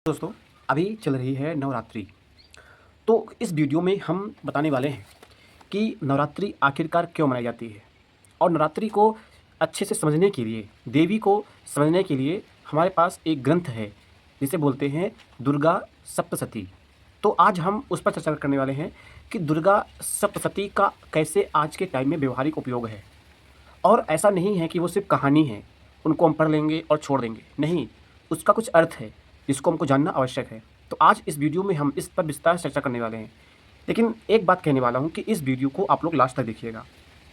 दोस्तों, अभी चल रही है नवरात्रि। तो इस वीडियो में हम बताने वाले हैं कि नवरात्रि आखिरकार क्यों मनाई जाती है और नवरात्रि को अच्छे से समझने के लिए, देवी को समझने के लिए हमारे पास एक ग्रंथ है जिसे बोलते हैं दुर्गा सप्तशती। तो आज हम उस पर चर्चा करने वाले हैं कि दुर्गा सप्तशती का कैसे आज के टाइम में व्यवहारिक उपयोग है। और ऐसा नहीं है कि वो सिर्फ कहानी है, उनको हम पढ़ लेंगे और छोड़ देंगे, नहीं, उसका कुछ अर्थ है जिसको हमको जानना आवश्यक है। तो आज इस वीडियो में हम इस पर विस्तार से चर्चा करने वाले हैं। लेकिन एक बात कहने वाला हूँ कि इस वीडियो को आप लोग लास्ट तक देखिएगा,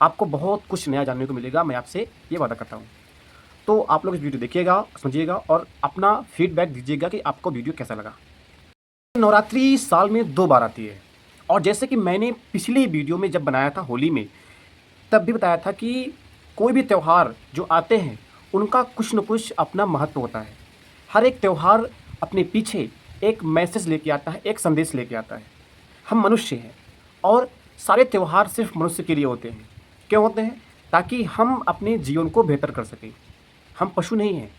आपको बहुत कुछ नया जानने को मिलेगा, मैं आपसे ये वादा करता हूँ। तो आप लोग इस वीडियो देखिएगा, समझिएगा और अपना फीडबैक दीजिएगा कि आपको वीडियो कैसा लगा। नवरात्रि साल में 2 बार आती है और जैसे कि मैंने पिछली वीडियो में जब बनाया था होली में, तब भी बताया था कि कोई भी त्यौहार जो आते हैं उनका कुछ न कुछ अपना महत्व होता है। हर एक त्यौहार अपने पीछे एक मैसेज लेके आता है, एक संदेश लेके आता है। हम मनुष्य हैं और सारे त्यौहार सिर्फ मनुष्य के लिए होते हैं। क्यों होते हैं? ताकि हम अपने जीवन को बेहतर कर सकें। हम पशु नहीं हैं।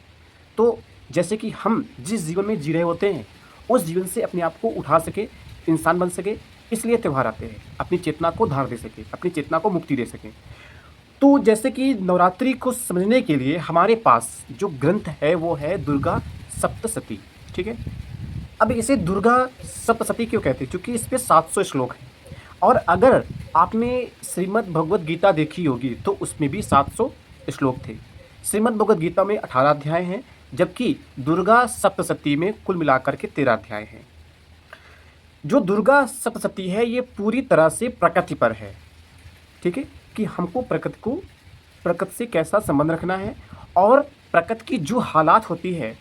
तो जैसे कि हम जिस जीवन में जी रहे होते हैं उस जीवन से अपने आप को उठा सके, इंसान बन सके, इसलिए त्यौहार आते हैं। अपनी चेतना को धार दे सके, अपनी चेतना को मुक्ति दे सकें। तो जैसे कि नवरात्रि को समझने के लिए हमारे पास जो ग्रंथ है वो है दुर्गा सप्तशती। ठीक है। अब इसे दुर्गा सप्तशती क्यों कहते हैं? क्योंकि इस पे 700 श्लोक हैं और अगर आपने श्रीमद् भगवद गीता देखी होगी तो उसमें भी 700 श्लोक थे। श्रीमद् भगवद गीता में 18 अध्याय हैं, जबकि दुर्गा सप्तशती में कुल मिलाकर के 13 अध्याय हैं। जो दुर्गा सप्तशती है ये पूरी तरह से प्रकृति पर है। ठीक है, कि हमको प्रकृति से कैसा संबंध रखना है और प्रकृति की जो हालात होती है,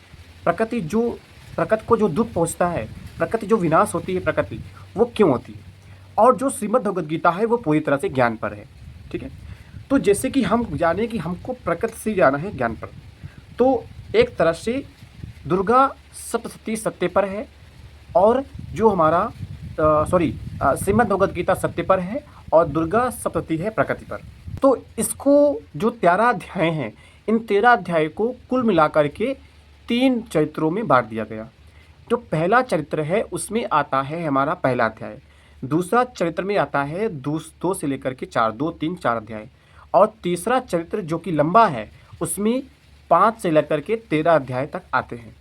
प्रकृति को जो दुख पहुंचता है, प्रकृति जो विनाश होती है, प्रकृति वो क्यों होती है। और जो श्रीमद् भगवद गीता है वो पूरी तरह से ज्ञान पर है। ठीक है, तो जैसे कि हम जाने कि हमको प्रकृति से जाना है ज्ञान पर, तो एक तरह से दुर्गा सप्तशती सत्य पर है और जो हमारा श्रीमद् भगवद गीता सत्य पर है और दुर्गा सप्तशती है प्रकृति पर। तो इसको जो 13 अध्याय हैं, इन 13 अध्याय को कुल मिलाकर के 3 चरित्रों में बांट दिया गया। जो पहला चरित्र है उसमें आता है हमारा पहला अध्याय, दूसरा चरित्र में आता है 2 से लेकर के 4, 2, 3, 4 अध्याय, और तीसरा चरित्र जो कि लंबा है उसमें 5 से लेकर के 13 अध्याय तक आते हैं।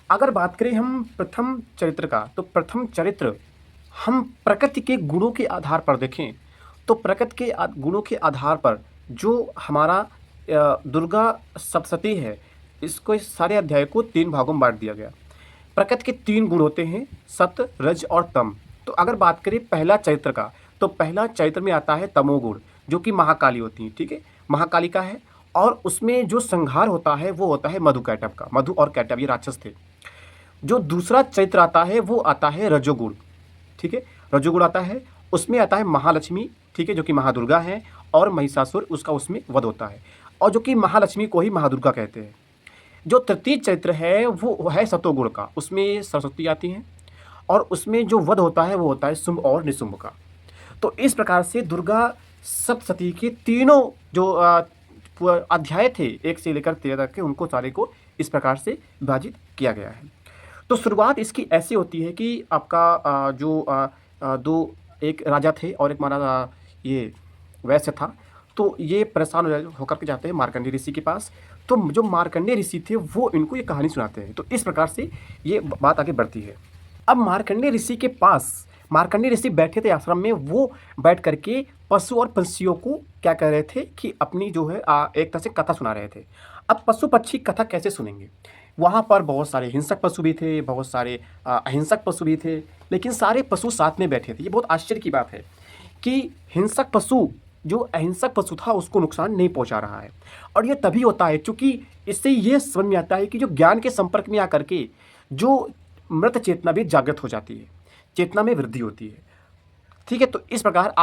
अगर बात करें हम प्रथम चरित्र का, तो प्रथम चरित्र हम प्रकृति के गुणों के आधार पर देखें तो प्रकृति के गुणों के आधार पर जो हमारा दुर्गा सप्तशती है, इसको इस सारे अध्याय को 3 भागों में बांट दिया गया। प्रकृति के 3 गुण होते हैं, सत्व, रज और तम। तो अगर बात करें पहला चरित्र का, तो पहला चरित्र में आता है तमोगुण, जो कि महाकाली होती है। ठीक है, महाकाली का है और उसमें जो संहार होता है वो होता है मधु कैटभ का। मधु और कैटभ ये राक्षस थे। जो दूसरा चरित्र आता है वो आता है रजोगुण। ठीक है, रजोगुण आता है, उसमें आता है महालक्ष्मी। ठीक है, जो कि महादुर्गा है, और महिषासुर उसका उसमें वध होता है, और जो कि महालक्ष्मी को ही महादुर्गा कहते हैं। जो तृतीय चरित्र है वो है सतोगुण का, उसमें सरस्वती आती हैं और उसमें जो वध होता है वो होता है शुंभ और निशुंभ का। तो इस प्रकार से दुर्गा सप्तशती के तीनों जो अध्याय थे 1 से लेकर 13 तक के, उनको सारे को इस प्रकार से विभाजित किया गया है। तो शुरुआत इसकी ऐसी होती है कि आपका दो एक राजा थे और एक महाराजा ये वैश्य था। तो ये परेशान होकर के जाते हैं मार्कंडेय ऋषि के पास। तो जो मार्कंडेय ऋषि थे वो इनको ये कहानी सुनाते हैं। तो इस प्रकार से ये बात आगे बढ़ती है। अब मार्कंडेय ऋषि के पास मार्कंडेय ऋषि बैठे थे आश्रम में, वो बैठ करके पशु और पंछियों को क्या कह रहे थे कि अपनी जो है एक तरह से कथा सुना रहे थे। अब पशु पक्षी कथा कैसे सुनेंगे? वहाँ पर बहुत सारे हिंसक पशु भी थे, बहुत सारे अहिंसक पशु भी थे, लेकिन सारे पशु साथ में बैठे थे। ये बहुत आश्चर्य की बात है कि हिंसक पशु जो अहिंसक पशु था उसको नुकसान नहीं पहुंचा रहा है। और ये तभी होता है क्योंकि इससे ये समझ में आता है कि जो ज्ञान के संपर्क में आकर के जो मृत चेतना भी जागृत हो जाती है, चेतना में वृद्धि होती है। ठीक है, तो इस प्रकार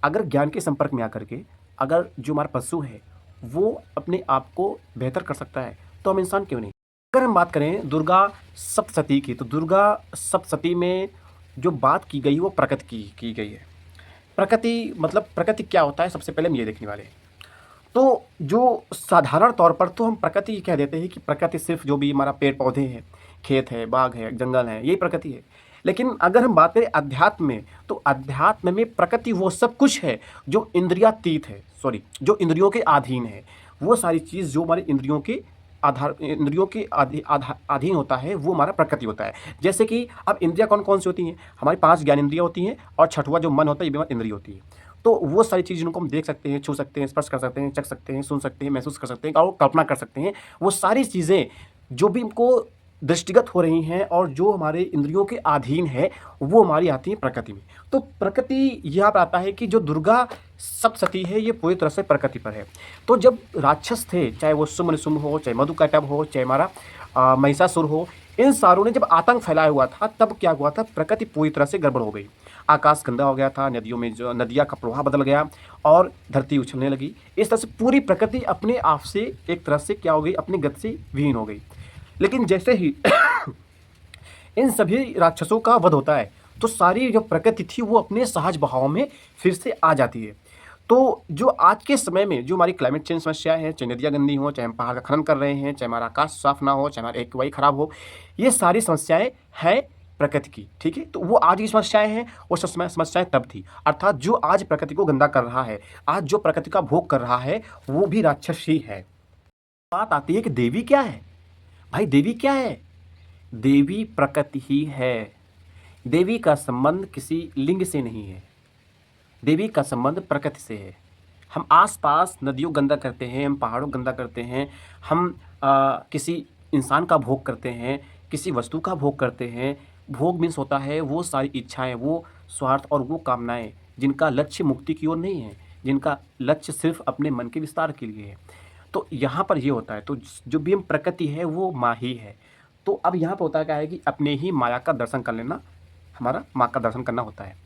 अगर ज्ञान के संपर्क में आकर के अगर जो हमारा पशु है वो अपने आप को बेहतर कर सकता है तो हम इंसान क्यों नहीं। अगर हम बात करें दुर्गा सप्तशती की, तो दुर्गा सप्तशती में जो बात की गई वो प्रकृति की गई है। प्रकृति मतलब प्रकृति क्या होता है, सबसे पहले हम ये देखने वाले हैं। तो जो साधारण तौर पर तो हम प्रकृति कह देते हैं कि प्रकृति सिर्फ जो भी हमारा पेड़ पौधे हैं खेत है, बाग है, जंगल है, यही प्रकृति है। लेकिन अगर हम बात करें अध्यात्म में, तो अध्यात्म में प्रकृति वो सब कुछ है जो इंद्रियातीत है, सॉरी, जो इंद्रियों के अधीन है। वो सारी चीज़ जो हमारी इंद्रियों के आधार, इंद्रियों के अधीन होता है, वो हमारा प्रकृति होता है। जैसे कि अब इंद्रियाँ कौन कौन सी होती हैं? हमारी 5 ज्ञान इंद्रियाँ होती हैं, और छठवां जो मन होता है, ये भी हमारी इंद्रिय होती है। तो वो सारी चीज़ जिनको हम देख सकते हैं, छू सकते हैं, स्पर्श कर सकते हैं, चख सकते हैं, सुन सकते हैं, महसूस कर सकते हैं और कल्पना कर सकते हैं, वो सारी चीज़ें जो भी हमको दृष्टिगत हो रही हैं और जो हमारे इंद्रियों के अधीन है, वो हमारी आती है प्रकृति में। तो प्रकृति यहाँ पर आता है कि जो दुर्गा सप्तशती है, ये पूरी तरह से प्रकृति पर है। तो जब राक्षस थे, चाहे वो शुम्भ निशुम्भ हो, चाहे मधुकैटभ हो, चाहे हमारा महिषासुर हो, इन सारों ने जब आतंक फैलाया हुआ था, तब क्या हुआ था? प्रकृति पूरी तरह से गड़बड़ हो गई। आकाश गंदा हो गया था, नदियों में जो नदियाँ का प्रवाह बदल गया और धरती उछलने लगी। इस तरह से पूरी प्रकृति अपने आप से एक तरह से क्या हो गई? अपनी गति से विहीन हो गई। लेकिन जैसे ही इन सभी राक्षसों का वध होता है, तो सारी जो प्रकृति थी वो अपने सहज बहाव में फिर से आ जाती है। तो जो आज के समय में जो हमारी क्लाइमेट चेंज समस्या है, चाहे नदियाँ गंदी हों, चाहे हम पहाड़ का खनन कर रहे हैं, चाहे हमारा आकाश साफ ना हो, चाहे हमारा एक्वाई खराब हो, ये सारी समस्याएं हैं प्रकृति की, ठीक है? तो वो आज की समस्याएं हैं, वो समस्याएं तब थी। अर्थात जो आज प्रकृति को गंदा कर रहा है, आज जो प्रकृति का भोग कर रहा है, वो भी राक्षस ही है। बात आती है कि देवी क्या है? भाई देवी क्या है? देवी प्रकृति ही है। देवी का संबंध किसी लिंग से नहीं है, देवी का संबंध प्रकृति से है। हम आसपास नदियों गंदा करते हैं, हम पहाड़ों गंदा करते हैं, हम किसी इंसान का भोग करते हैं, किसी वस्तु का भोग करते हैं। भोग मीन्स होता है वो सारी इच्छाएं, वो स्वार्थ और वो कामनाएं जिनका लक्ष्य मुक्ति की ओर नहीं है, जिनका लक्ष्य सिर्फ अपने मन के विस्तार के लिए है। तो यहाँ पर ये होता है। तो जो भी हम प्रकृति है वो माँ ही है। तो अब यहाँ पर होता क्या है कि अपने ही माया का दर्शन कर लेना, हमारा माँ का दर्शन करना होता है।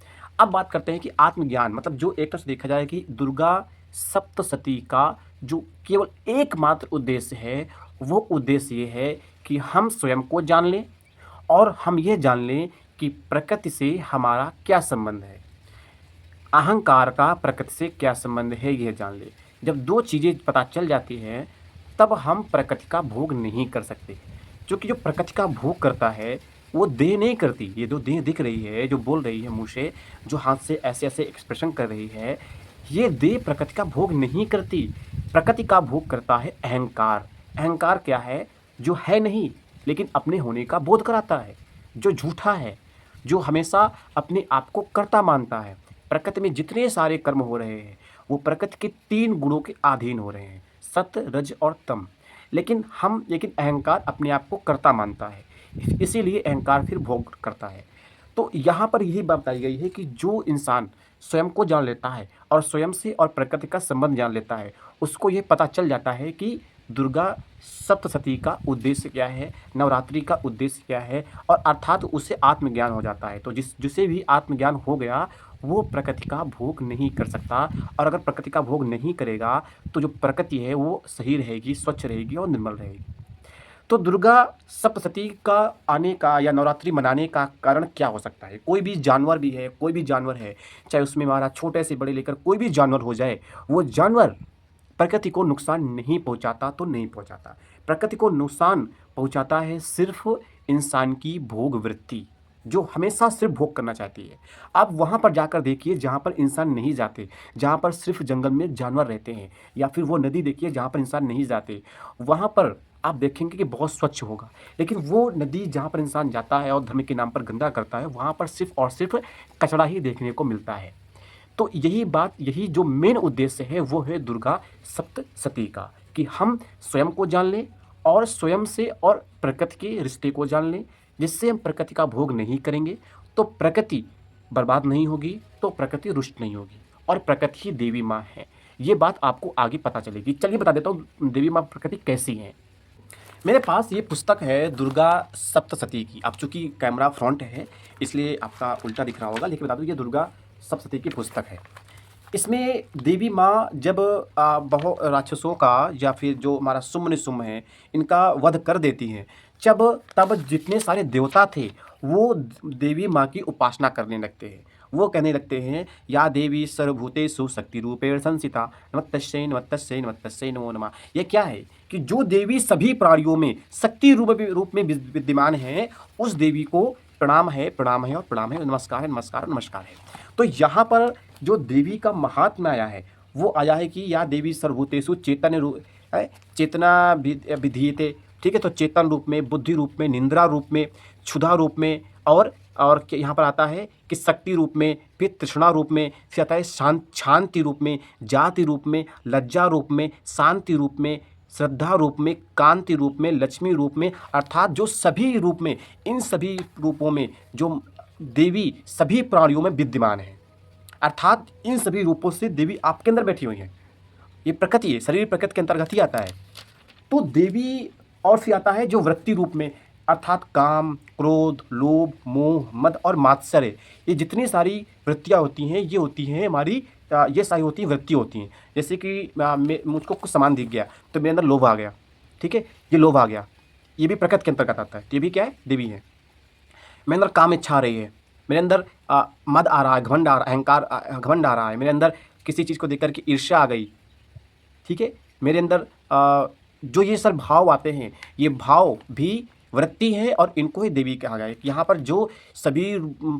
अब बात करते हैं कि आत्मज्ञान, मतलब जो एक तरह से देखा जाए कि दुर्गा सप्तशती का जो केवल एकमात्र उद्देश्य है, वो उद्देश्य ये है कि हम स्वयं को जान लें और हम ये जान लें कि प्रकृति से हमारा क्या संबंध है, अहंकार का प्रकृति से क्या संबंध है, यह जान ले। जब दो चीज़ें पता चल जाती हैं, तब हम प्रकृति का भोग नहीं कर सकते। क्योंकि जो प्रकृति का भोग करता है, वो देह नहीं करती। ये जो देह दिख रही है, जो बोल रही है मुँह से, जो हाथ से ऐसे ऐसे एक्सप्रेशन कर रही है, ये देह प्रकृति का भोग नहीं करती। प्रकृति का भोग करता है अहंकार। अहंकार क्या है? जो है नहीं, लेकिन अपने होने का बोध कराता है, जो झूठा है, जो हमेशा अपने आप को कर्ता मानता है। प्रकृति में जितने सारे कर्म हो रहे हैं, वो प्रकृति के 3 गुणों के अधीन हो रहे हैं, सत्व, रज और तम। लेकिन अहंकार अपने आप को कर्ता मानता है, इसीलिए अहंकार फिर भोग करता है। तो यहाँ पर यही बात बताई गई है कि जो इंसान स्वयं को जान लेता है और स्वयं से और प्रकृति का संबंध जान लेता है, उसको ये पता चल जाता है कि दुर्गा सप्तशती का उद्देश्य क्या है, नवरात्रि का उद्देश्य क्या है, और अर्थात उसे आत्मज्ञान हो जाता है। तो जिसे भी आत्मज्ञान हो गया, वो प्रकृति का भोग नहीं कर सकता। और अगर प्रकृति का भोग नहीं करेगा, तो जो प्रकृति है वो सही रहेगी, स्वच्छ रहेगी और निर्मल रहेगी। तो दुर्गा सप्तशती का आने का या नवरात्रि मनाने का कारण क्या हो सकता है? कोई भी जानवर भी है, कोई भी जानवर है, चाहे उसमें हमारा छोटे से बड़े लेकर कोई भी जानवर हो जाए, वो जानवर प्रकृति को नुकसान नहीं पहुंचाता तो नहीं पहुंचाता। प्रकृति को नुकसान पहुंचाता है सिर्फ इंसान की भोग वृत्ति, जो हमेशा सिर्फ भोग करना चाहती है। आप वहाँ पर जाकर देखिए जहाँ पर इंसान नहीं जाते, जहाँ पर सिर्फ जंगल में जानवर रहते हैं, या फिर वो नदी देखिए जहाँ पर इंसान नहीं जाते, वहाँ पर आप देखेंगे कि बहुत स्वच्छ होगा। लेकिन वो नदी जहाँ पर इंसान जाता है और धर्म के नाम पर गंदा करता है, वहाँ पर सिर्फ और सिर्फ कचरा ही देखने को मिलता है। तो यही जो मेन उद्देश्य है, वो है दुर्गा सप्तशती का, कि हम स्वयं को जान लें और स्वयं से और प्रकृति के रिश्ते को जान लें। जिससे हम प्रकृति का भोग नहीं करेंगे, तो प्रकृति बर्बाद नहीं होगी, तो प्रकृति रुष्ट नहीं होगी, और प्रकृति ही देवी माँ है। ये बात आपको आगे पता चलेगी। चलिए बता देता हूँ देवी माँ प्रकृति कैसी हैं। मेरे पास ये पुस्तक है दुर्गा सप्तशती की। अब चूँकि कैमरा फ्रंट है, इसलिए आपका उल्टा दिख रहा होगा, लेकिन बता दूँ ये दुर्गा सप्तशती की पुस्तक है। इसमें देवी माँ जब बहु राक्षसों का या फिर जो हमारा शुम्भ निशुम्भ है, इनका वध कर देती हैं, तब जितने सारे देवता थे वो देवी माँ की उपासना करने लगते हैं। वो कहने लगते हैं, या देवी सर्वभूतेषु शक्ति रूपेण संस्थिता, नमस्तस्यै नमस्तस्यै नमस्तस्यै नमो नमः। ये क्या है? कि जो देवी सभी प्राणियों में शक्ति रूप में विद्यमान है, उस देवी को प्रणाम है, प्रणाम है और प्रणाम है, नमस्कार है, नमस्कार है, नमस्कार है। तो यहाँ पर जो देवी का महात्म्य आया है वो आया है कि या देवी सर्वभूतेषु चेतना विधीयते। ठीक है, तो चेतन रूप में, बुद्धि रूप में, निंद्रा रूप में, क्षुधा रूप में, और यहाँ पर आता है कि शक्ति रूप में, फिर तृष्णा रूप में, फिर आता है शांति रूप में, जाति रूप में, लज्जा रूप में, शांति रूप में, श्रद्धा रूप में, कांति रूप में, लक्ष्मी रूप में, अर्थात जो सभी रूप में, इन सभी रूपों में जो देवी सभी प्राणियों में विद्यमान है, अर्थात इन सभी रूपों से देवी आपके अंदर बैठी हुई है। ये प्रकृति है, शरीर प्रकृति के अंतर्गत ही आता है। तो देवी, और फिर आता है जो वृत्ति रूप में, अर्थात काम, क्रोध, लोभ, मोह, मद और मात्सर्य, ये जितनी सारी वृत्तियाँ होती हैं, ये होती हैं हमारी, ये सारी होती हैं वृत्ति होती हैं। जैसे कि मुझको कुछ सामान दिख गया तो मेरे अंदर लोभ आ गया, ठीक है, ये लोभ आ गया, ये भी प्रकृति के अंतर्गत आता है, ये भी क्या है, देवी है। मेरे अंदर काम इच्छा आ रही है, मेरे अंदर मद आ रहा है, घमंड आ रहा है, अहंकार घमंड आ रहा है, मेरे अंदर किसी चीज़ को देख कर के ईर्ष्या आ गई, ठीक है, मेरे अंदर जो ये सब भाव आते हैं, ये भाव भी वृत्ति है और इनको ही देवी कहा गया है। यहाँ पर जो सभी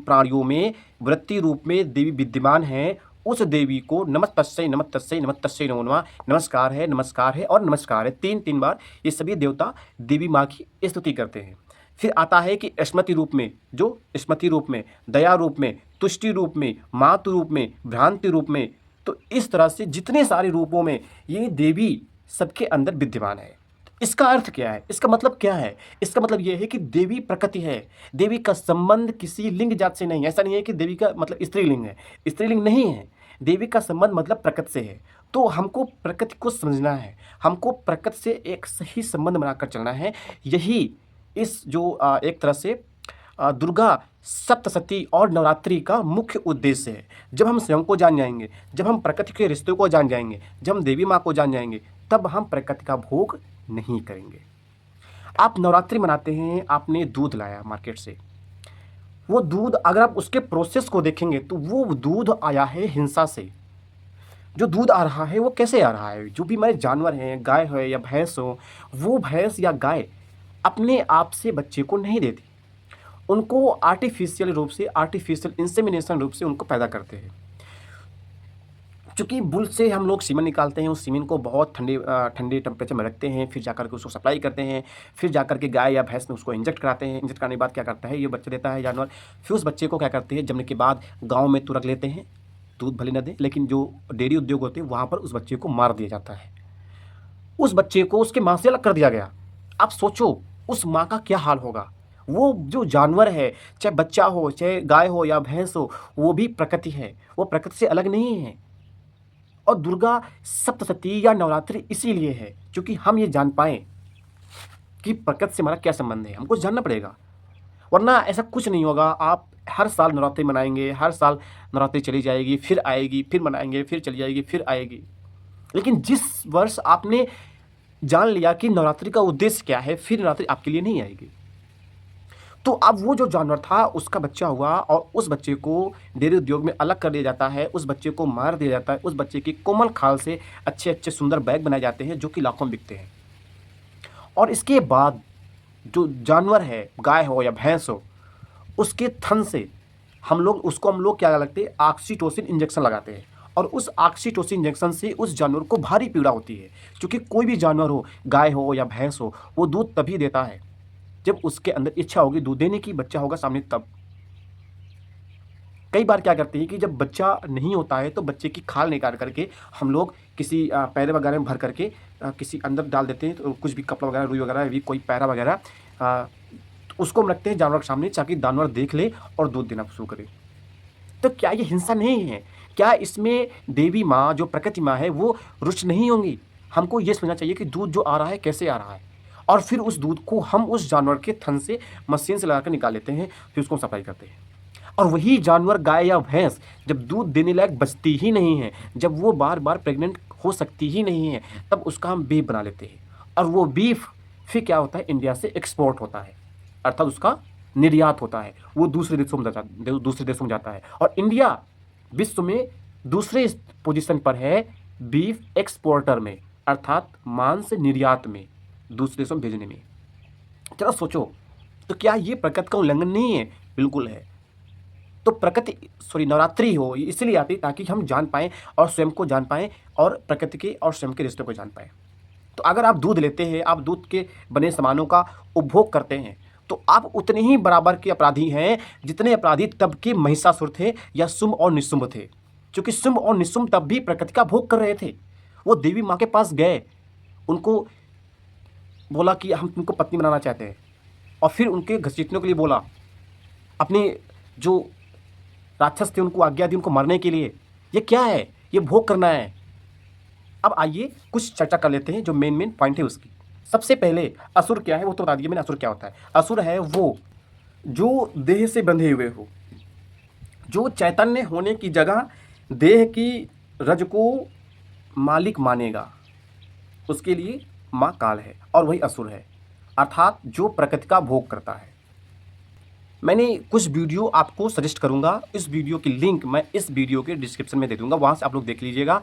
प्राणियों में वृत्ति रूप में देवी विद्यमान है, उस देवी को नमस्तस्यै नमस्तस्यै नमस्तस्यै नमो नमः, नमस्कार है, नमस्कार है और नमस्कार है, 3 बार ये सभी देवता देवी माँ की स्तुति करते हैं। फिर आता है कि स्मृति रूप में, जो स्मृति रूप में, दया रूप में, तुष्टि रूप में, मातु रूप में, भ्रांति रूप में, तो इस तरह से जितने सारे रूपों में ये देवी सबके अंदर विद्यमान है। इसका अर्थ क्या है, इसका मतलब क्या है? इसका मतलब ये है कि देवी प्रकृति है, देवी का संबंध किसी लिंग जात से नहीं है। ऐसा नहीं है कि देवी का मतलब स्त्रीलिंग है, स्त्रीलिंग नहीं है, देवी का संबंध मतलब प्रकृति से है। तो हमको प्रकृति को समझना है, हमको प्रकृति से एक सही संबंध बनाकर चलना है। यही इस जो एक तरह से दुर्गा सप्तशती और नवरात्रि का मुख्य उद्देश्य है। जब हम स्वयं को जान जाएंगे, जब हम प्रकृति के रिश्तों को जान जाएंगे, जब हम देवी माँ को जान जाएंगे, तब हम प्रकृति का भोग नहीं करेंगे। आप नवरात्रि मनाते हैं, आपने दूध लाया मार्केट से, वो दूध अगर आप उसके प्रोसेस को देखेंगे तो वो दूध आया है हिंसा से। जो दूध आ रहा है वो कैसे आ रहा है? जो भी हमारे जानवर हैं, गाय हो या भैंस हो, वो भैंस या गाय अपने आप से बच्चे को नहीं देती, उनको आर्टिफिशियल रूप से, आर्टिफिशियल इंसेमिनेशन रूप से उनको पैदा करते हैं। चूँकि बुल से हम लोग सीमेन निकालते हैं, उस सीमेन को बहुत ठंडे टेम्परेचर में रखते हैं, फिर जाकर के उसको सप्लाई करते हैं, फिर जाकर के गाय या भैंस में उसको इंजेक्ट कराते हैं। इंजेक्ट कराने के बाद क्या करता है, ये बच्चे देता है जानवर, फिर उस बच्चे को क्या करते हैं, जमने के बाद गाँव में तो रख लेते हैं, दूध भले न दें, लेकिन जो डेयरी उद्योग होते हैं वहाँ पर उस बच्चे को मार दिया जाता है। उस बच्चे को उसके माँ से अलग कर दिया गया। आप सोचो उस माँ का क्या हाल होगा। वो जो जानवर है, चाहे बच्चा हो, चाहे गाय हो या भैंस हो, वो भी प्रकृति है, वो प्रकृति से अलग नहीं है। और दुर्गा सप्तशती या नवरात्रि इसीलिए है क्योंकि हम ये जान पाएँ कि प्रकृति से हमारा क्या संबंध है, हमको जानना पड़ेगा, वरना ऐसा कुछ नहीं होगा। आप हर साल नवरात्रि मनाएंगे, हर साल नवरात्रि चली जाएगी, फिर आएगी, फिर मनाएंगे, फिर चली जाएगी, फिर आएगी। लेकिन जिस वर्ष आपने जान लिया कि नवरात्रि का उद्देश्य क्या है, फिर नवरात्रि आपके लिए नहीं आएगी। तो अब वो जो जानवर था उसका बच्चा हुआ और उस बच्चे को डेयरी उद्योग में अलग कर दिया जाता है, उस बच्चे को मार दिया जाता है, उस बच्चे की कोमल खाल से अच्छे अच्छे सुंदर बैग बनाए जाते हैं जो कि लाखों में बिकते हैं। और इसके बाद जो जानवर है, गाय हो या भैंस हो, उसके थन से हम लोग क्या लगते हैं, ऑक्सीटोसिन इंजेक्शन लगाते हैं। और उस ऑक्सीटोसिन इंजेक्शन से उस जानवर को भारी पीड़ा होती है, क्योंकि कोई भी जानवर हो, गाय हो या भैंस हो, वो दूध तभी देता है जब उसके अंदर इच्छा होगी दूध देने की, बच्चा होगा सामने तब। कई बार क्या करते हैं कि जब बच्चा नहीं होता है तो बच्चे की खाल निकाल करके हम लोग किसी पैरे वगैरह में भर करके किसी अंदर डाल देते हैं, तो कुछ भी कपड़ा वगैरह, रुई वगैरह, भी कोई पैरा वगैरह, उसको हम रखते हैं जानवर के सामने ताकि जानवर देख ले और दूध देना शुरू करे। तो क्या ये हिंसा नहीं है? क्या इसमें देवी माँ जो प्रकृति माँ है वो रुचि नहीं होंगी? हमको ये समझना चाहिए कि दूध जो आ रहा है कैसे आ रहा है, और फिर उस दूध को हम उस जानवर के थन से मशीन से लगाकर निकाल लेते हैं, फिर उसको सप्लाई करते हैं। और वही जानवर, गाय या भैंस, जब दूध देने लायक बचती ही नहीं है, जब वो बार बार प्रेग्नेंट हो सकती ही नहीं है, तब उसका हम बीफ बना लेते हैं। और वो बीफ फिर क्या होता है, इंडिया से एक्सपोर्ट होता है, अर्थात उसका निर्यात होता है, वो दूसरे देशों में जाता है। और इंडिया विश्व में दूसरे पोजीशन पर है बीफ एक्सपोर्टर में। अर्थात मांस निर्यात में, दूसरे देशों में भेजने में। जरा सोचो, तो क्या ये प्रकृति का उल्लंघन नहीं है? बिल्कुल है। तो नवरात्रि हो इसलिए आती ताकि हम जान पाएँ और स्वयं को जान पाएँ और प्रकृति के और स्वयं के रिश्तों को जान पाएँ। तो अगर आप दूध लेते हैं, आप दूध के बने सामानों का उपभोग करते हैं, तो आप उतने ही बराबर के अपराधी हैं जितने अपराधी तब के महिषासुर थे या शुंभ और निशुंभ थे। क्योंकि शुंभ और निशुंभ तब भी प्रकृति का भोग कर रहे थे। वो देवी माँ के पास गए, उनको बोला कि हम तुमको पत्नी बनाना चाहते हैं, और फिर उनके घसीटने के लिए बोला, अपने जो राक्षस थे उनको आज्ञा दी उनको मारने के लिए। ये क्या है? ये भोग करना है। अब आइए कुछ चर्चा कर लेते हैं जो मेन पॉइंट है उसकी। सबसे पहले असुर क्या है वो तो बता दिया मैंने। असुर क्या होता है? असुर है वो जो देह से बंधे हुए हो, जो चैतन्य होने की जगह देह की रज को मालिक मानेगा, उसके लिए माँ काल है और वही असुर है, अर्थात जो प्रकृति का भोग करता है। मैंने कुछ वीडियो आपको सजेस्ट करूंगा, इस वीडियो की लिंक मैं इस वीडियो के डिस्क्रिप्शन में दे दूंगा, वहाँ से आप लोग देख लीजिएगा।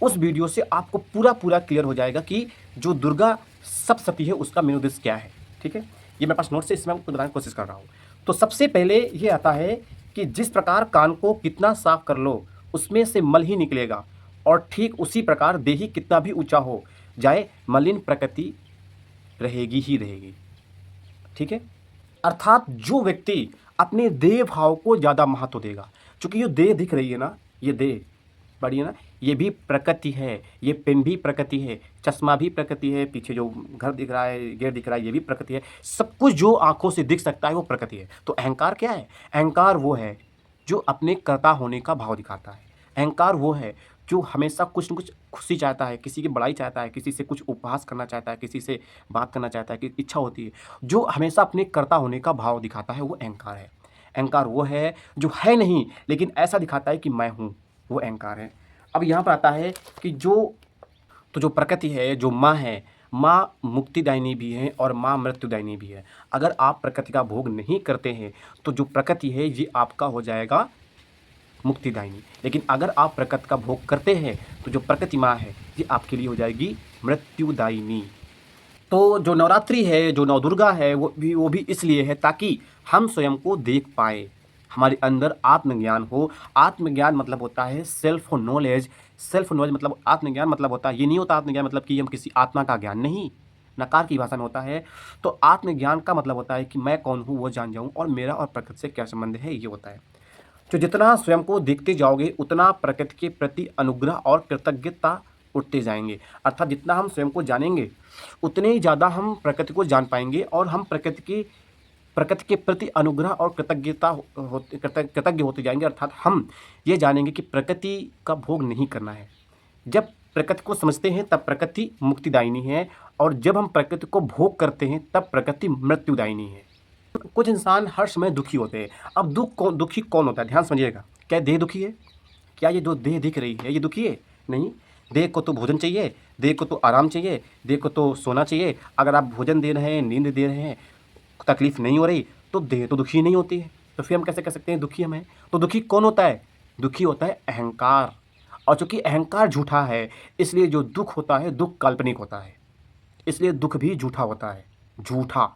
उस वीडियो से आपको पूरा क्लियर हो जाएगा कि जो दुर्गा सप्तशती है उसका मेन उद्देश्य क्या है। ठीक है, ये मेरे पास नोट्स है, इसमें आपको बताने की कोशिश कर रहा हूँ। तो सबसे पहले ये आता है कि जिस प्रकार कान को कितना साफ कर लो उसमें से मल ही निकलेगा, और ठीक उसी प्रकार देही कितना भी ऊंचा हो जाए मलिन प्रकृति रहेगी ही रहेगी। ठीक है, अर्थात जो व्यक्ति अपने देह भाव को ज़्यादा महत्व देगा, क्योंकि ये देह दिख रही है ना, ये देह बड़ी है ना, ये भी प्रकृति है, ये पेन भी प्रकृति है, चश्मा भी प्रकृति है, पीछे जो घर दिख रहा है, गेट दिख रहा है, ये भी प्रकृति है। सब कुछ जो आंखों से दिख सकता है वो प्रकृति है। तो अहंकार क्या है? अहंकार वो है जो अपने कर्ता होने का भाव दिखाता है। अहंकार वो है जो हमेशा कुछ न कुछ खुशी चाहता है, किसी की बड़ाई चाहता है, किसी से कुछ उपहास करना चाहता है, किसी से बात करना चाहता है, कि इच्छा होती है, जो हमेशा अपने कर्ता होने का भाव दिखाता है, वो अहंकार है। अहंकार वो है जो है नहीं लेकिन ऐसा दिखाता है कि मैं हूँ, वो अहंकार है। अब यहाँ पर आता है कि जो प्रकृति है, जो माँ है, माँ मुक्तिदायिनी भी है और माँ मृत्युदायिनी भी है। अगर आप प्रकृति का भोग नहीं करते हैं तो जो प्रकृति है ये आपका हो जाएगा मुक्तिदायिनी, लेकिन अगर आप प्रकृति का भोग करते हैं तो जो प्रकृति माँ है ये आपके लिए हो जाएगी मृत्युदायिनी। तो जो नवरात्रि है, जो नवदुर्गा है, वो भी इसलिए है ताकि हम स्वयं को देख पाए, हमारे अंदर आत्मज्ञान हो। आत्मज्ञान मतलब होता है सेल्फ नॉलेज। सेल्फ नॉलेज मतलब आत्मज्ञान मतलब होता है, ये नहीं होता आत्मज्ञान मतलब कि हम किसी आत्मा का ज्ञान, नहीं, नकार की भाषा में होता है। तो आत्मज्ञान का मतलब होता है कि मैं कौन हूँ वो जान जाऊँ और मेरा और प्रकृति से क्या संबंध है, ये होता है। तो जितना स्वयं को देखते जाओगे उतना प्रकृति के प्रति अनुग्रह और कृतज्ञता उठते जाएंगे। अर्थात जितना हम स्वयं को जानेंगे उतने ही ज़्यादा हम प्रकृति को जान पाएंगे और हम प्रकृति के प्रति अनुग्रह और कृतज्ञ होते जाएंगे। अर्थात हम ये जानेंगे कि प्रकृति का भोग नहीं करना है। जब प्रकृति को समझते हैं तब प्रकृति मुक्तिदायिनी है, और जब हम प्रकृति को भोग करते हैं तब प्रकृति मृत्युदायिनी है। कुछ इंसान हर समय दुखी होते हैं। अब दुखी कौन होता है? ध्यान समझिएगा। क्या देह दुखी है? क्या ये जो देह दिख रही है ये दुखी है? नहीं। देह को तो भोजन चाहिए, देह को तो आराम चाहिए, देह को तो सोना चाहिए। अगर आप भोजन दे रहे हैं, नींद दे रहे हैं, तकलीफ नहीं हो रही, तो देह तो दुखी नहीं होती है। तो फिर हम कैसे कह सकते हैं दुखी हम हैं? तो दुखी कौन होता है? दुखी होता है अहंकार। और चूंकि अहंकार झूठा है इसलिए जो दुख होता है दुख काल्पनिक होता है, इसलिए दुख भी झूठा होता है, झूठा।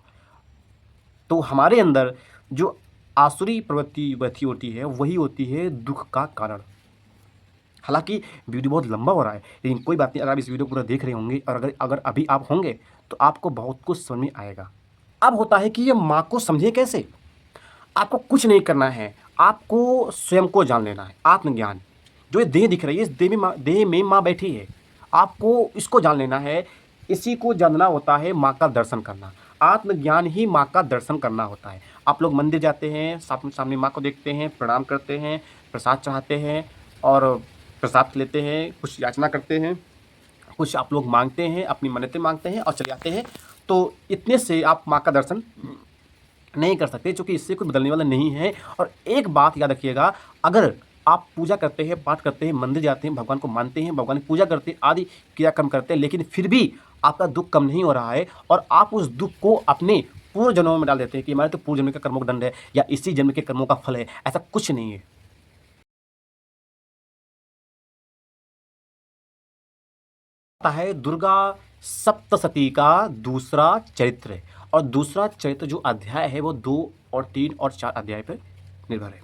तो हमारे अंदर जो आसुरी प्रवृत्ति बथी होती है वही होती है दुख का कारण। हालांकि वीडियो बहुत लंबा हो रहा है लेकिन कोई बात नहीं, अगर आप इस वीडियो को पूरा देख रहे होंगे और अगर अभी आप होंगे तो आपको बहुत कुछ समझ में आएगा। अब होता है कि ये माँ को समझे कैसे? आपको कुछ नहीं करना है, आपको स्वयं को जान लेना है। आत्मज्ञान, जो ये देह दिख रही है इस देह में माँ बैठी है, आपको इसको जान लेना है। इसी को जानना होता है माँ का दर्शन करना। आत्मज्ञान ही माँ का दर्शन करना होता है। आप लोग मंदिर जाते हैं, सामने माँ को देखते हैं, प्रणाम करते हैं, प्रसाद चढ़ाते हैं और प्रसाद लेते हैं, कुछ याचना करते हैं, कुछ आप लोग मांगते हैं, अपनी मन्नतें मांगते हैं और चले जाते हैं। तो इतने से आप माँ का दर्शन नहीं कर सकते, क्योंकि इससे कोई बदलने वाला नहीं है। और एक बात याद रखिएगा, अगर आप पूजा करते हैं, पाठ करते हैं, मंदिर जाते हैं, भगवान को मानते हैं, भगवान की पूजा करते हैं, आदि क्रियाक्रम करते हैं, लेकिन फिर भी आपका दुख कम नहीं हो रहा है और आप उस दुख को अपने पूर्व जन्मों में डाल देते हैं कि हमारे तो पूर्व जन्म का कर्मों का दंड है या इसी जन्म के कर्मों का फल है, ऐसा कुछ नहीं है। है दुर्गा सप्तशती का दूसरा चरित्र। और दूसरा चरित्र जो अध्याय है वो 2 और 3 और 4 अध्याय पर निर्भर है।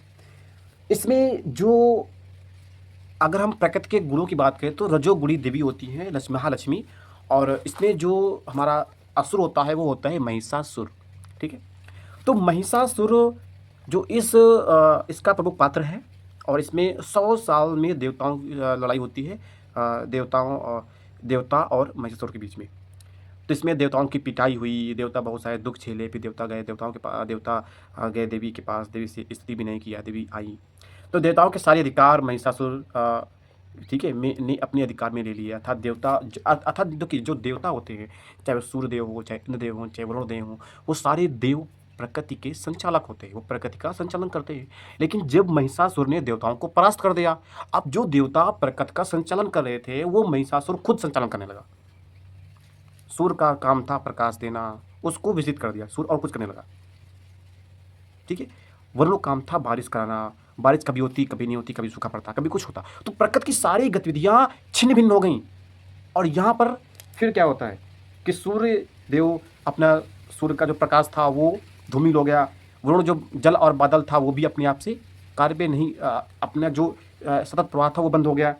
इसमें जो अगर हम प्रकृति के गुणों की बात करें तो रजोगुणी देवी होती हैं महालक्ष्मी। और इसमें जो हमारा असुर होता है वो होता है महिषासुर। ठीक है, तो महिषासुर जो इसका प्रमुख पात्र है। और इसमें 100 साल में देवताओं की लड़ाई होती है, देवता और महिषासुर के बीच में। तो इसमें देवताओं की पिटाई हुई, देवता बहुत सारे दुख झेले, फिर देवता गए देवी के पास, देवी से स्तुति भी नहीं किया, देवी आई। तो देवताओं के सारे अधिकार महिषासुर ठीक है ने अपने अधिकार में ले लिया। अर्थात जो देवता होते हैं, चाहे वो सूर्य देव हो, चाहे इंद्रदेव हो, चाहे वरुण देव हो, वो सारे देव प्रकृति के संचालक होते हैं, वो प्रकृति का संचालन करते हैं। लेकिन जब महिषासुर ने देवताओं को परास्त कर दिया, अब जो देवता प्रकृति का संचालन कर रहे थे वो महिषासुर खुद संचालन करने लगा। सूर्य का काम था प्रकाश देना, उसको विजित कर दिया सूर्य और कुछ करने लगा। ठीक है, वरुण काम था बारिश कराना, बारिश कभी होती कभी नहीं होती, कभी सूखा पड़ता कभी कुछ होता। तो प्रकृति की सारी गतिविधियां छिन्न भिन्न हो गई। और यहाँ पर फिर क्या होता है कि सूर्य देव अपना, सूर्य का जो प्रकाश था वो धूमिल हो गया। वरुण जो जल और बादल था वो भी अपने आप से कार्य नहीं, अपना जो सतत प्रवाह था वो बंद हो गया।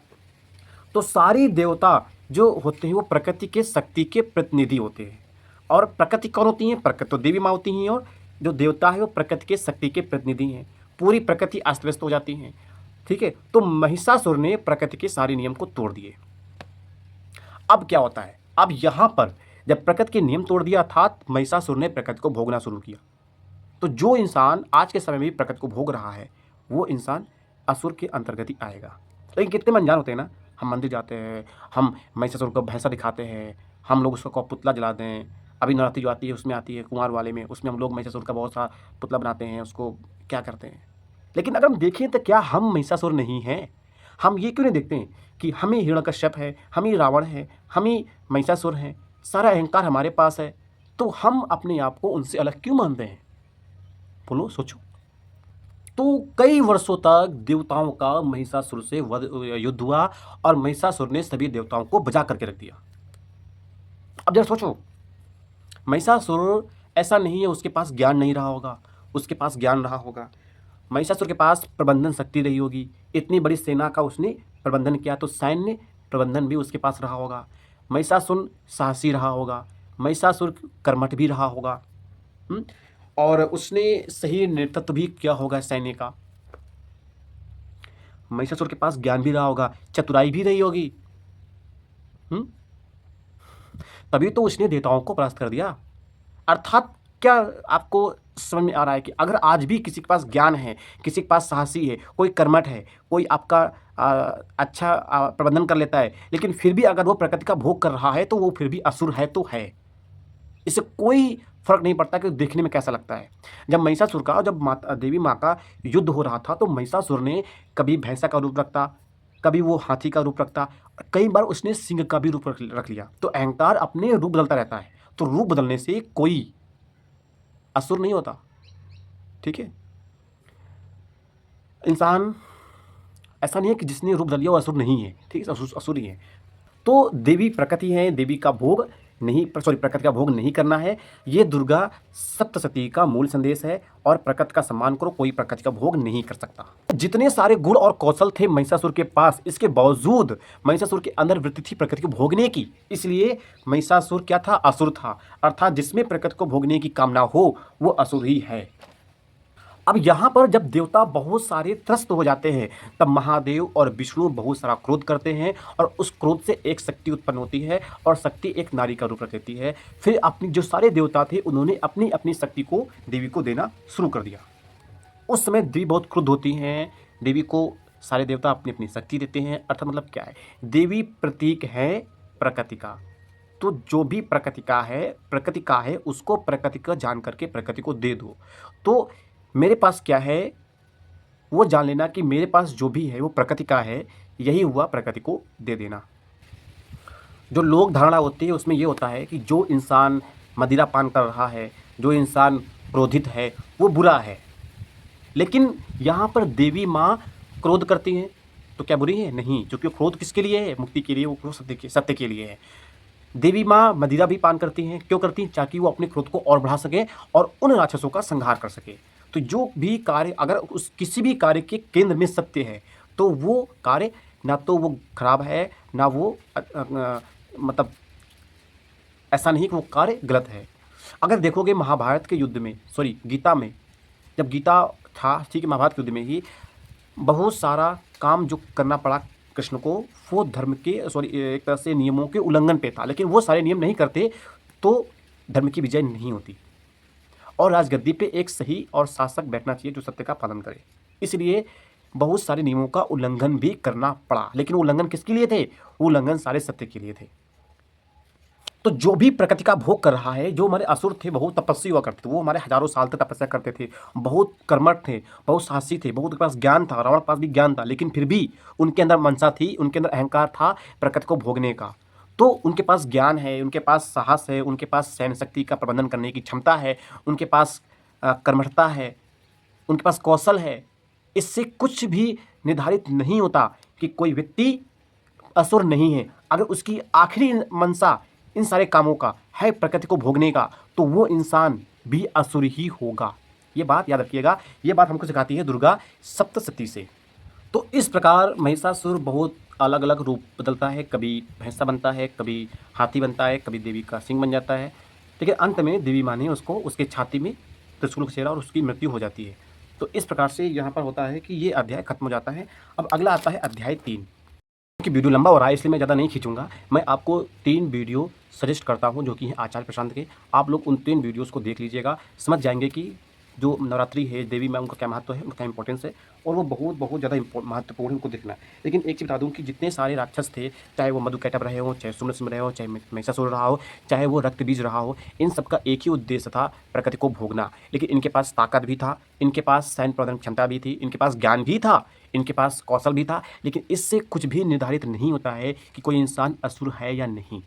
तो सारी देवता जो होते हैं वो प्रकृति के शक्ति के प्रतिनिधि होते हैं। और प्रकृति कौन होती है? प्रकृति तो देवी माँ होती हैं, और जो देवता है वो प्रकृति के शक्ति के प्रतिनिधि हैं। पूरी प्रकृति अस्त व्यस्त हो जाती है। ठीक है, तो महिषासुर ने प्रकृति के सारे नियम को तोड़ दिए। अब क्या होता है, अब यहाँ पर जब प्रकृति के नियम तोड़ दिया अर्थात महिषासुर ने प्रकृति को भोगना शुरू किया। तो जो इंसान आज के समय में प्रकृति को भोग रहा है वो इंसान असुर के अंतर्गत ही आएगा। लेकिन कितने में अनजान होते हैं ना, हम मंदिर जाते हैं, हम महिषासुर को भैंसा दिखाते हैं, हम लोग उसका पुतला जला दें। अभी नवरात्रि जो आती है उसमें आती है कुंवार वाले में, उसमें हम लोग महिषासुर का बहुत सा पुतला बनाते हैं, उसको क्या करते हैं। लेकिन अगर हम देखें तो क्या हम महिषासुर नहीं हैं? हम ये क्यों नहीं देखते हैं कि हमें हिरण्यकश्यप है, हमें रावण है, हमें महिषासुर है, सारा अहंकार हमारे पास है। तो हम अपने आप को उनसे अलग क्यों मानते हैं? बोलो, सोचो। तो कई वर्षों तक देवताओं का महिषासुर से युद्ध हुआ और महिषासुर ने सभी देवताओं को बचा करके रख दिया। अब जरा सोचो, महिषासुर ऐसा नहीं है उसके पास ज्ञान नहीं रहा होगा, उसके पास ज्ञान रहा होगा। महिषासुर के पास प्रबंधन शक्ति रही होगी, इतनी बड़ी सेना का उसने प्रबंधन किया तो सैन्य प्रबंधन भी उसके पास रहा होगा। महिषासुर साहसी रहा होगा, महिषासुर कर्मठ भी रहा होगा। और उसने सही नेतृत्व भी किया होगा सैन्य का। महिषासुर के पास ज्ञान भी रहा होगा, चतुराई भी रही होगी। तभी तो उसने देवताओं को परास्त कर दिया। अर्थात क्या आपको समझ में आ रहा है कि अगर आज भी किसी के पास ज्ञान है, किसी के पास साहसी है, कोई कर्मठ है, कोई आपका अच्छा प्रबंधन कर लेता है, लेकिन फिर भी अगर वो प्रकृति का भोग कर रहा है तो वो फिर भी असुर है तो है। इससे कोई फर्क नहीं पड़ता कि देखने में कैसा लगता है। जब महिषासुर का, जब देवी माँ का युद्ध हो रहा था तो महिषासुर ने कभी भैंसा का रूप रखता, कभी वो हाथी का रूप रखता, कई बार उसने सिंह का भी रूप रख लिया। तो अहंकार अपने रूप बदलता रहता है, तो रूप बदलने से कोई असुर नहीं होता। ठीक है, इंसान ऐसा नहीं है कि जिसने रूप बदल लिया वो असुर नहीं है। ठीक है, असुर ही है। तो देवी प्रकृति है, देवी का भोग नहीं, प्रकृति का भोग नहीं करना है। ये दुर्गा सप्तशती का मूल संदेश है। और प्रकृति का सम्मान करो, कोई प्रकृति का भोग नहीं कर सकता। जितने सारे गुण और कौशल थे महिषासुर के पास, इसके बावजूद महिषासुर के अंदर वृत्ति थी प्रकृति को भोगने की। इसलिए महिषासुर क्या था? असुर था। अर्थात जिसमें प्रकृति को भोगने की कामना हो वो असुर ही है। अब यहाँ पर जब देवता बहुत सारे त्रस्त हो जाते हैं तब महादेव और विष्णु बहुत सारा क्रोध करते हैं और उस क्रोध से एक शक्ति उत्पन्न होती है और शक्ति एक नारी का रूप रख लेती है। फिर अपनी जो सारे देवता थे उन्होंने अपनी अपनी शक्ति को देवी को देना शुरू कर दिया। उस समय देवी बहुत क्रुद्ध होती हैं, देवी को सारे देवता अपनी अपनी शक्ति देते हैं। अर्थात मतलब क्या है, देवी प्रतीक है प्रकृति का। तो जो भी प्रकृति का है उसको प्रकृति का जान करके प्रकृति को दे दो। तो मेरे पास क्या है वो जान लेना कि मेरे पास जो भी है वो प्रकृति का है, यही हुआ प्रकृति को दे देना। जो लोक धारणा होती है उसमें ये होता है कि जो इंसान मदिरा पान कर रहा है, जो इंसान क्रोधित है वो बुरा है। लेकिन यहाँ पर देवी माँ क्रोध करती हैं, तो क्या बुरी है? नहीं, क्योंकि वो क्रोध किसके लिए है? मुक्ति के लिए, वो क्रोध सत्य के लिए है। देवी माँ मदिरा भी पान करती हैं, क्यों करती हैं? ताकि वो अपने क्रोध को और बढ़ा सके और उन राक्षसों का संहार कर सके। तो जो भी कार्य अगर उस किसी भी कार्य के केंद्र में सत्य है, तो वो कार्य ना तो वो खराब है, ना वो मतलब ऐसा नहीं कि वो कार्य गलत है। अगर देखोगे महाभारत के युद्ध में, सॉरी गीता में, जब गीता था, ठीक है, महाभारत के युद्ध में ही बहुत सारा काम जो करना पड़ा कृष्ण को, वो धर्म के सॉरी एक तरह से नियमों के उल्लंघन पे था, लेकिन वो सारे नियम नहीं करते तो धर्म की विजय नहीं होती। और राजगद्दी पे एक सही और शासक बैठना चाहिए जो सत्य का पालन करे। इसलिए बहुत सारे नियमों का उल्लंघन भी करना पड़ा, लेकिन वो उल्लंघन किसके लिए थे? वो उल्लंघन सारे सत्य के लिए थे। तो जो भी प्रकृति का भोग कर रहा है, जो हमारे असुर थे, बहुत तपस्वी हुआ करते थे, वो हमारे हजारों साल तक तपस्या करते थे, बहुत कर्मठ थे, बहुत साहसी थे, बहुत के पास ज्ञान था, रावण के पास भी ज्ञान था, लेकिन फिर भी उनके अंदर मनसा थी, उनके अंदर अहंकार था प्रकृति को भोगने का। तो उनके पास ज्ञान है, उनके पास साहस है, उनके पास सैन्य शक्ति का प्रबंधन करने की क्षमता है, उनके पास कर्मठता है, उनके पास कौशल है। इससे कुछ भी निर्धारित नहीं होता कि कोई व्यक्ति असुर नहीं है। अगर उसकी आखिरी मनसा इन सारे कामों का है प्रकृति को भोगने का, तो वो इंसान भी असुर ही होगा। ये बात याद रखिएगा। ये बात हमको सिखाती है दुर्गा सप्तशती से। तो इस प्रकार महिषासुर बहुत अलग अलग रूप बदलता है, कभी भैंसा बनता है, कभी हाथी बनता है, कभी देवी का सिंह बन जाता है, लेकिन अंत में देवी माँ ने उसको उसके छाती में त्रिशूल घसेरा और उसकी मृत्यु हो जाती है। तो इस प्रकार से यहाँ पर होता है कि ये अध्याय खत्म हो जाता है। अब अगला आता है अध्याय 3। क्योंकि वीडियो लंबा हो रहा है इसलिए मैं ज़्यादा नहीं खींचूंगा। मैं आपको 3 वीडियो सजेस्ट करता हूं जो कि हैं आचार्य प्रशांत के। आप लोग उन 3 वीडियोस को देख लीजिएगा, समझ जाएंगे कि जो नवरात्रि है, देवी माँ, उनका क्या महत्व है, उनका इंपॉर्टेंस है, और वो बहुत बहुत ज़्यादा महत्वपूर्ण है, उनको देखना है। लेकिन एक चीज़ बता दूं कि जितने सारे राक्षस थे, चाहे वो मधुकैटभ रहे हो, चाहे सुम्र रहे हो, चाहे महिषासुर रहा हो, चाहे वो रक्तबीज रहा हो, इन सबका एक ही उद्देश्य था, प्रकृति को भोगना। लेकिन इनके पास ताकत भी था, इनके पास सैन्य प्रबंधन क्षमता भी थी, इनके पास ज्ञान भी था, इनके पास कौशल भी था, लेकिन इससे कुछ भी निर्धारित नहीं होता है कि कोई इंसान असुर है या नहीं।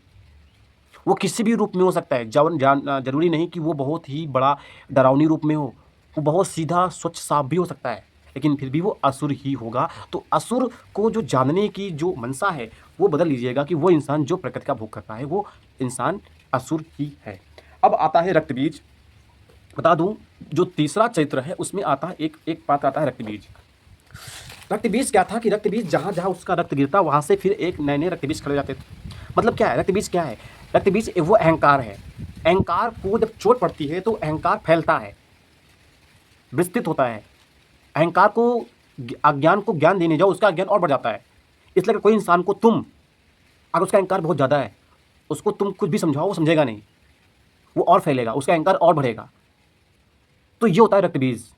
वो किसी भी रूप में हो सकता है, जरूरी नहीं कि वो बहुत ही बड़ा डरावनी रूप में हो, वो बहुत सीधा स्वच्छ साफ भी हो सकता है, लेकिन फिर भी वो असुर ही होगा। तो असुर को जो जानने की जो मनसा है, वो बदल लीजिएगा कि वो इंसान जो प्रकृति का भोग करता है, वो इंसान असुर ही है। अब आता है रक्तबीज। बता दूं, जो तीसरा चरित्र है उसमें आता है एक पात्र आता है रक्तबीज। रक्तबीज क्या था कि रक्तबीज जहाँ जहाँ उसका रक्त गिरता, वहाँ से फिर एक नए नए रक्तबीज खड़े जाते थे। मतलब क्या है रक्तबीज? क्या है रक्तबीज? वो अहंकार है। अहंकार को जब चोट पड़ती है तो अहंकार फैलता है, विस्तृत होता है। अहंकार को, अज्ञान को ज्ञान देने जाओ, उसका अज्ञान और बढ़ जाता है। इसलिए कोई इंसान को तुम, अगर उसका अहंकार बहुत ज़्यादा है, उसको तुम कुछ भी समझाओ वो समझेगा नहीं, वो और फैलेगा, उसका अहंकार और बढ़ेगा। तो ये होता है रक्तबीज।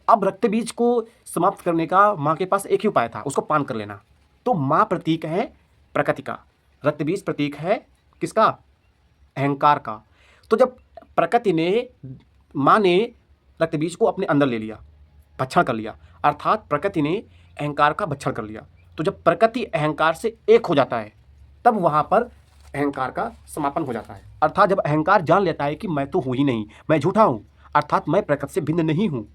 अब रक्तबीज को समाप्त करने का माँ के पास एक ही उपाय था, उसको पान कर लेना। तो माँ प्रतीक है प्रकृति का, रक्तबीज प्रतीक है किसका? अहंकार का। तो जब प्रकृति ने, माँ ने रक्तबीज को अपने अंदर ले लिया, भक्षण कर लिया, अर्थात प्रकृति ने अहंकार का भक्षण कर लिया। तो जब प्रकृति अहंकार से एक हो जाता है, तब वहाँ पर अहंकार का समापन हो जाता है। अर्थात जब अहंकार जान लेता है कि मैं तो हूँ ही नहीं, मैं झूठा हूँ, अर्थात मैं प्रकृति से भिन्न नहीं हूँ,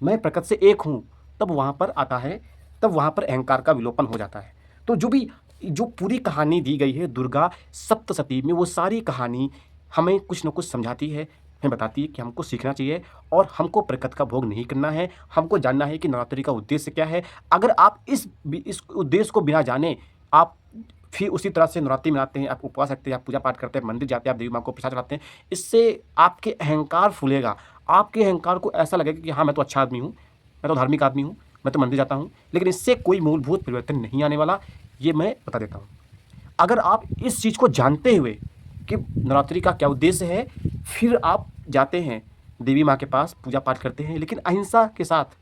मैं प्रकृति से एक हूँ, तब वहाँ पर आता है, तब वहाँ पर अहंकार का विलोपन हो जाता है। तो जो पूरी कहानी दी गई है दुर्गा सप्तशती में, वो सारी कहानी हमें कुछ न कुछ समझाती है, हमें बताती है कि हमको सीखना चाहिए और हमको प्रकृति का भोग नहीं करना है। हमको जानना है कि नवरात्रि का उद्देश्य क्या है। अगर आप इस उद्देश्य को बिना जाने आप फिर उसी तरह से नवरात्रि मनाते हैं, आप उपवास रखते हैं, आप पूजा पाठ करते हैं, मंदिर जाते हैं, आप देवी माँ को प्रसाद चढ़ाते हैं, इससे आपके अहंकार फूलेगा। आपके अहंकार को ऐसा लगेगा कि हाँ मैं तो अच्छा आदमी हूँ, मैं तो धार्मिक आदमी हूँ, मैं तो मंदिर जाता हूँ, लेकिन इससे कोई मूलभूत परिवर्तन नहीं आने वाला, ये मैं बता देता हूँ। अगर आप इस चीज़ को जानते हुए कि नवरात्रि का क्या उद्देश्य है, फिर आप जाते हैं देवी माँ के पास, पूजा पाठ करते हैं, लेकिन अहिंसा के साथ।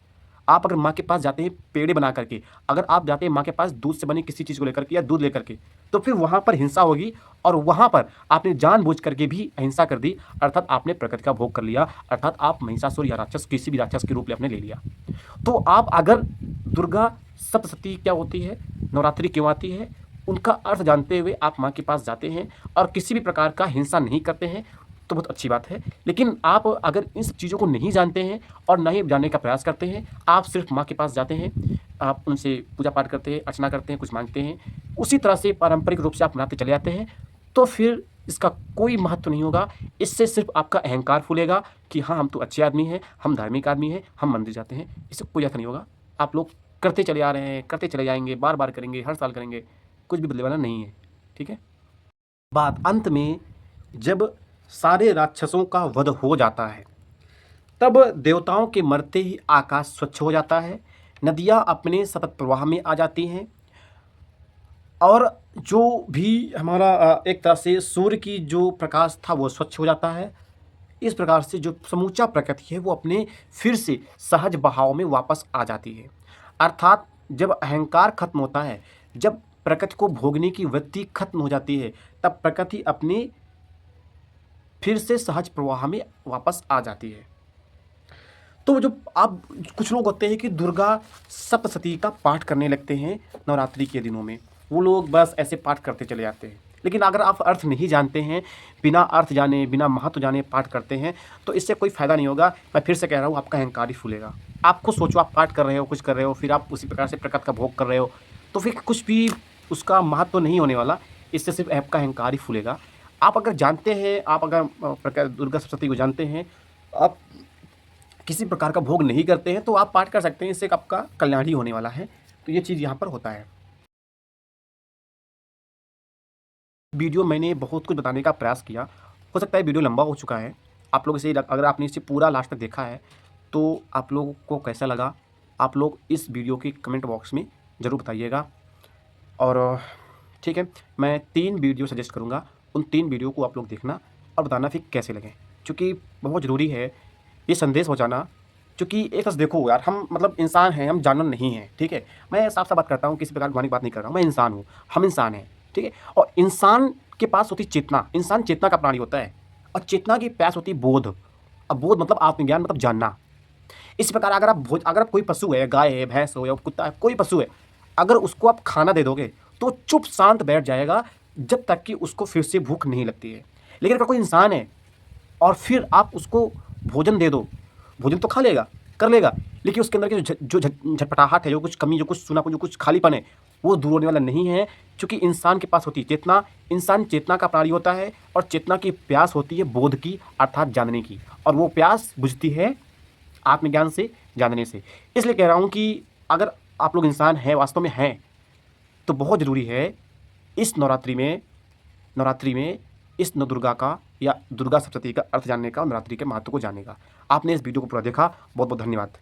आप अगर माँ के पास जाते हैं पेड़े बना करके, अगर आप जाते हैं माँ के पास दूध से बनी किसी चीज़ को लेकर के या दूध लेकर के, तो फिर वहाँ पर हिंसा होगी और वहाँ पर आपने जानबूझ करके भी अहिंसा कर दी, अर्थात आपने प्रकृति का भोग कर लिया, अर्थात आप महिषासुर या राक्षस, किसी भी राक्षस के रूप में आपने ले लिया। तो आप अगर दुर्गा सप्तशती क्या होती है, नवरात्रि क्यों आती है, उनका अर्थ जानते हुए आप माँ के पास जाते हैं और किसी भी प्रकार का हिंसा नहीं करते हैं, तो बहुत अच्छी बात है। लेकिन आप अगर इन सब चीज़ों को नहीं जानते हैं और ना ही जानने का प्रयास करते हैं, आप सिर्फ माँ के पास जाते हैं, आप उनसे पूजा पाठ करते हैं, अर्चना करते हैं, कुछ मांगते हैं, उसी तरह से पारंपरिक रूप से आप मनाते चले जाते हैं, तो फिर इसका कोई महत्व नहीं होगा। इससे सिर्फ आपका अहंकार फूलेगा कि हाँ, हम तो अच्छे आदमी हैं, हम धार्मिक आदमी हैं, हम मंदिर जाते हैं। इससे कोई अर्थ नहीं होगा। आप लोग करते चले आ रहे हैं, करते चले जाएंगे, बार बार करेंगे, हर साल करेंगे, कुछ भी बदलने वाला नहीं है। ठीक है। बात अंत में जब सारे राक्षसों का वध हो जाता है, तब देवताओं के मरते ही आकाश स्वच्छ हो जाता है, नदियाँ अपने सतत प्रवाह में आ जाती हैं, और जो भी हमारा एक तरह से सूर्य की जो प्रकाश था वो स्वच्छ हो जाता है। इस प्रकार से जो समूचा प्रकृति है वो अपने फिर से सहज बहाव में वापस आ जाती है। अर्थात जब अहंकार खत्म होता है, जब प्रकृति को भोगने की वृत्ति खत्म हो जाती है, तब प्रकृति अपने फिर से सहज प्रवाह में वापस आ जाती है। तो जो आप कुछ लोग होते हैं कि दुर्गा सप्तशती का पाठ करने लगते हैं नवरात्रि के दिनों में, वो लोग बस ऐसे पाठ करते चले जाते हैं। लेकिन अगर आप अर्थ नहीं जानते हैं, बिना अर्थ जाने, बिना महत्व जाने पाठ करते हैं, तो इससे कोई फ़ायदा नहीं होगा। मैं फिर से कह रहा हूँ, आपका अहंकार ही फूलेगा। आप खुद सोचो, आप पाठ कर रहे हो, कुछ कर रहे हो, फिर आप उसी प्रकार से प्रकृति का भोग कर रहे हो, तो फिर कुछ भी उसका महत्व नहीं होने वाला। इससे सिर्फ आपका अहंकार ही फूलेगा। आप अगर जानते हैं, आप अगर दुर्गा सप्तशती को जानते हैं, आप किसी प्रकार का भोग नहीं करते हैं, तो आप पाठ कर सकते हैं। इससे आपका कल्याण ही होने वाला है। तो ये चीज़ यहाँ पर होता है। वीडियो मैंने बहुत कुछ बताने का प्रयास किया, हो सकता है वीडियो लंबा हो चुका है। आप लोग इसे, अगर आपने इसे पूरा लास्ट तक देखा है, तो आप लोगों को कैसा लगा, आप लोग इस वीडियो के कमेंट बॉक्स में ज़रूर बताइएगा। और ठीक है, मैं 3 वीडियो सजेस्ट करूँगा, उन 3 वीडियो को आप लोग देखना और बताना फिर कैसे लगे, क्योंकि बहुत ज़रूरी है ये संदेश पहुँचाना। क्योंकि एक तरह से देखो यार, हम मतलब इंसान हैं, हम जानवर नहीं हैं। ठीक है, मैं साफ-साफ बात करता हूँ, किसी प्रकार की घुमाने की बात नहीं कर रहा हूँ। मैं इंसान हूँ, हम इंसान हैं। ठीक है, और इंसान के पास होती चेतना, इंसान चेतना का प्राणी होता है, और चेतना की प्यास होती बोध। अब बोध मतलब आत्मज्ञान, मतलब जानना। इस प्रकार अगर आप कोई पशु है, गाय है, भैंस हो या कुत्ता है, कोई पशु है, अगर उसको आप खाना दे दोगे तो चुप शांत बैठ जाएगा जब तक कि उसको फिर से भूख नहीं लगती है। लेकिन अगर कोई इंसान है और फिर आप उसको भोजन दे दो, भोजन तो खा लेगा, कर लेगा, लेकिन उसके अंदर की जो झटपटाहट है, जो कुछ कमी, जो कुछ सूनापन, जो कुछ खालीपन है, वो दूर होने वाला नहीं है। क्योंकि इंसान के पास होती है चेतना, इंसान चेतना का प्राणी होता है, और चेतना की प्यास होती है बोध की, अर्थात जानने की, और वो प्यास बुझती है आत्मज्ञान से, जानने से। इसलिए कह रहा हूँ कि अगर आप लोग इंसान हैं, वास्तव में हैं, तो बहुत ज़रूरी है इस नवरात्रि में इस नवदुर्गा का या दुर्गा सप्तशती का अर्थ जानने का और नवरात्रि के महत्व को जानने का। आपने इस वीडियो को पूरा देखा, बहुत बहुत धन्यवाद।